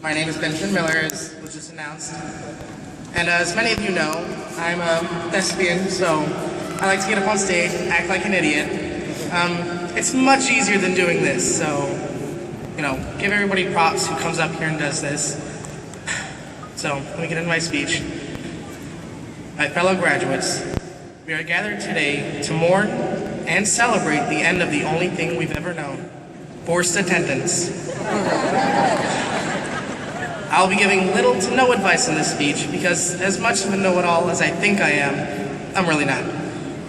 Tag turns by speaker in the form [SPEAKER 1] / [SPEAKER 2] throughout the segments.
[SPEAKER 1] My name is Benjamin Miller, as was just announced. And as many of you know, I'm a thespian, so I like to get up on stage and act like an idiot. It's much easier than doing this, so, give everybody props who comes up here and does this. So, let me get into my speech. My fellow graduates, we are gathered today to mourn and celebrate the end of the only thing we've ever known, forced attendance. I'll be giving little to no advice in this speech because as much of a know-it-all as I think I am, I'm really not.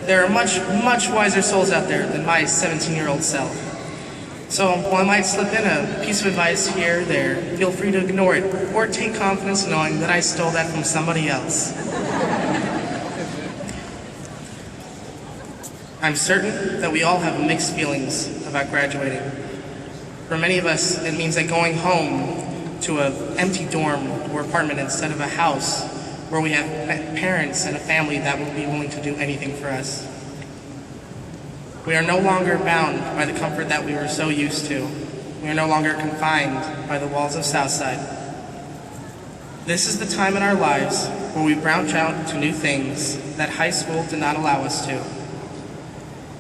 [SPEAKER 1] There are much, much wiser souls out there than my 17-year-old self. So while I might slip in a piece of advice here or there, feel free to ignore it or take confidence knowing that I stole that from somebody else. I'm certain that we all have mixed feelings about graduating. For many of us, it means that going home to an empty dorm or apartment instead of a house where we have parents and a family that will be willing to do anything for us. We are no longer bound by the comfort that we were so used to. We are no longer confined by the walls of Southside. This is the time in our lives where we branch out to new things that high school did not allow us to.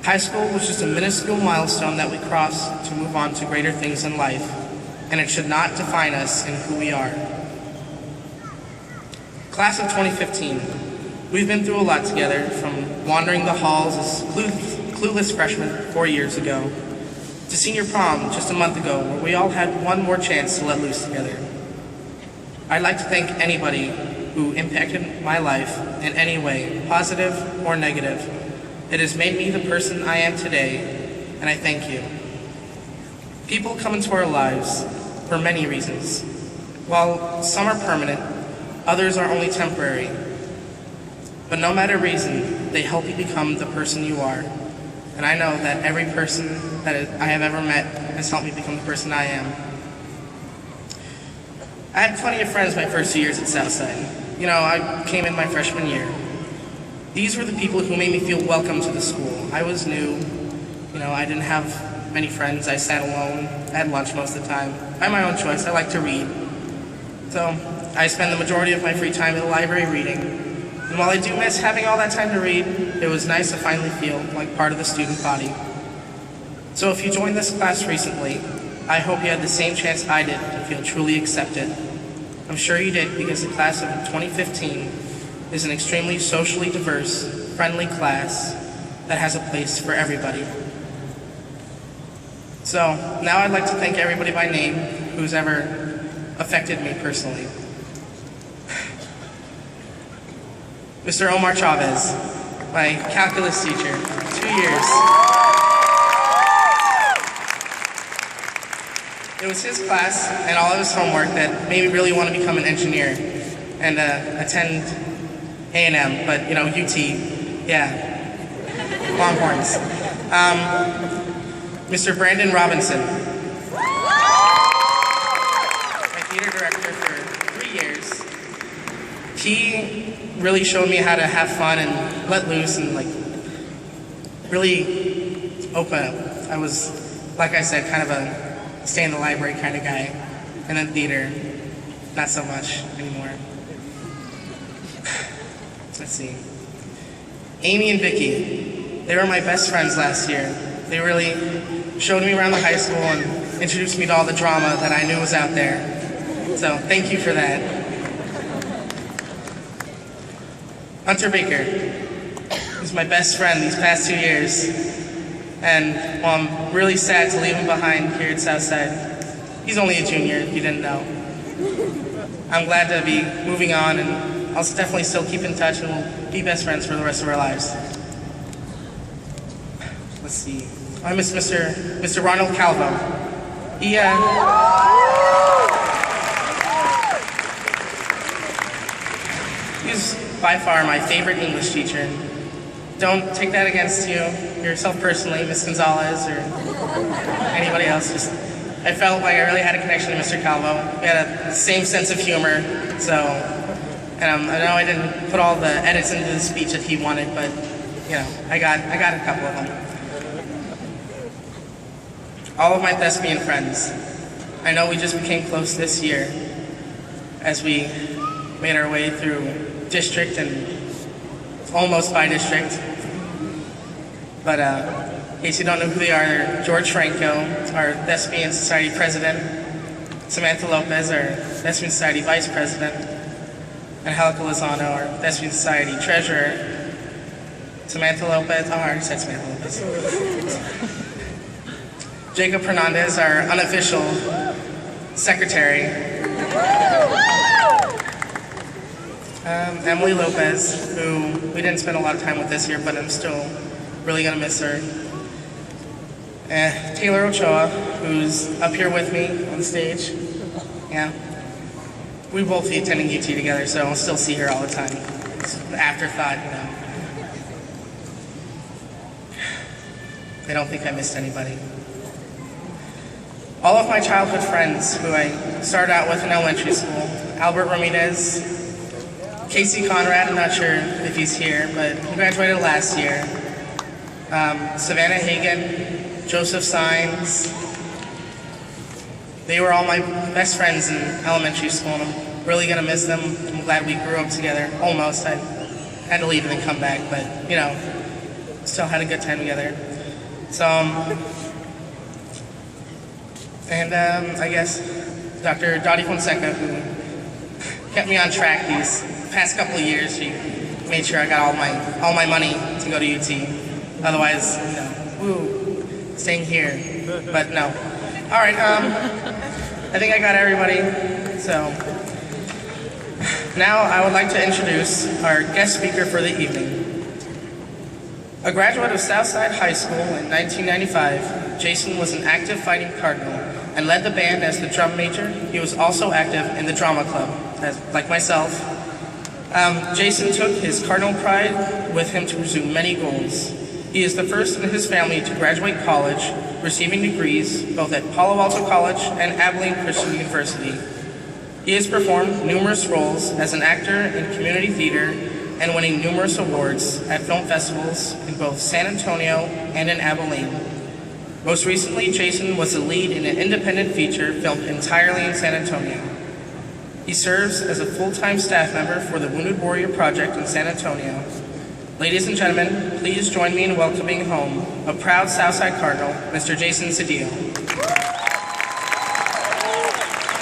[SPEAKER 1] High school was just a minuscule milestone that we crossed to move on to greater things in life, and it should not define us in who we are. Class of 2015, we've been through a lot together, from wandering the halls as clueless freshmen 4 years ago, to senior prom just a month ago, where we all had one more chance to let loose together. I'd like to thank anybody who impacted my life in any way, positive or negative. It has made me the person I am today, and I thank you. People come into our lives for many reasons. While some are permanent, others are only temporary. But no matter reason, they help you become the person you are. And I know that every person that I have ever met has helped me become the person I am. I had plenty of friends my first 2 years at Southside. I came in my freshman year. These were the people who made me feel welcome to the school. I was new. I didn't have many friends. I sat alone at lunch most of the time. By my own choice, I like to read. So I spend the majority of my free time in the library reading. And while I do miss having all that time to read, it was nice to finally feel like part of the student body. So if you joined this class recently, I hope you had the same chance I did to feel truly accepted. I'm sure you did, because the class of 2015 is an extremely socially diverse, friendly class that has a place for everybody. So now I'd like to thank everybody by name who's ever affected me personally. Mr. Omar Chavez, my calculus teacher, 2 years. It was his class and all of his homework that made me really want to become an engineer and attend A&M, but UT, yeah, Longhorns. Mr. Brandon Robinson, my theater director for 3 years. He really showed me how to have fun and let loose and really open up. I was, like I said, kind of a stay in the library kind of guy, and then theater, not so much anymore. Let's see. Amy and Vicky, they were my best friends last year. They really showed me around the high school and introduced me to all the drama that I knew was out there. So thank you for that. Hunter Baker, he's my best friend these past 2 years. And while I'm really sad to leave him behind here at Southside, he's only a junior, if you didn't know. I'm glad to be moving on, and I'll definitely still keep in touch, and we'll be best friends for the rest of our lives. Let's see. I miss Mr. Ronald Calvo. He was by far my favorite English teacher. Don't take that against yourself personally, Miss Gonzalez, or anybody else. I felt like I really had a connection to Mr. Calvo. We had the same sense of humor, and I know I didn't put all the edits into the speech that he wanted, but I got a couple of them. All of my thespian friends, I know we just became close this year, as we made our way through district and almost by district. But in case you don't know who they are, they're George Franco, our Thespian Society president, Samantha Lopez, our Thespian Society vice president, and Helica Lozano, our Thespian Society treasurer. Samantha Lopez, I already said Samantha Lopez. Jacob Hernandez, our unofficial secretary. Emily Lopez, who we didn't spend a lot of time with this year, but I'm still really gonna miss her. Taylor Ochoa, who's up here with me on stage. Yeah. We both be attending UT together, so I'll still see her all the time. It's an afterthought, you know. I don't think I missed anybody. All of my childhood friends who I started out with in elementary school, Albert Ramirez, Casey Conrad, I'm not sure if he's here, but he graduated last year. Savannah Hagan, Joseph Sines. They were all my best friends in elementary school, and I'm really gonna miss them. I'm glad we grew up together, almost. I had to leave and then come back, but you know, still had a good time together. So, I guess Dr. Dottie Fonseca, who kept me on track these past couple of years. She made sure I got all my money to go to UT. Otherwise, you know, woo, staying here. But no. All right. I think I got everybody. So now I would like to introduce our guest speaker for the evening. A graduate of Southside High School in 1995, Jason was an active fighting cardinal and led the band as the drum major. He was also active in the drama club, like myself. Jason took his cardinal pride with him to pursue many goals. He is the first in his family to graduate college, receiving degrees both at Palo Alto College and Abilene Christian University. He has performed numerous roles as an actor in community theater and winning numerous awards at film festivals in both San Antonio and in Abilene. Most recently, Jason was the lead in an independent feature filmed entirely in San Antonio. He serves as a full-time staff member for the Wounded Warrior Project in San Antonio. Ladies and gentlemen, please join me in welcoming home a proud Southside Cardinal, Mr. Jason Cedillo.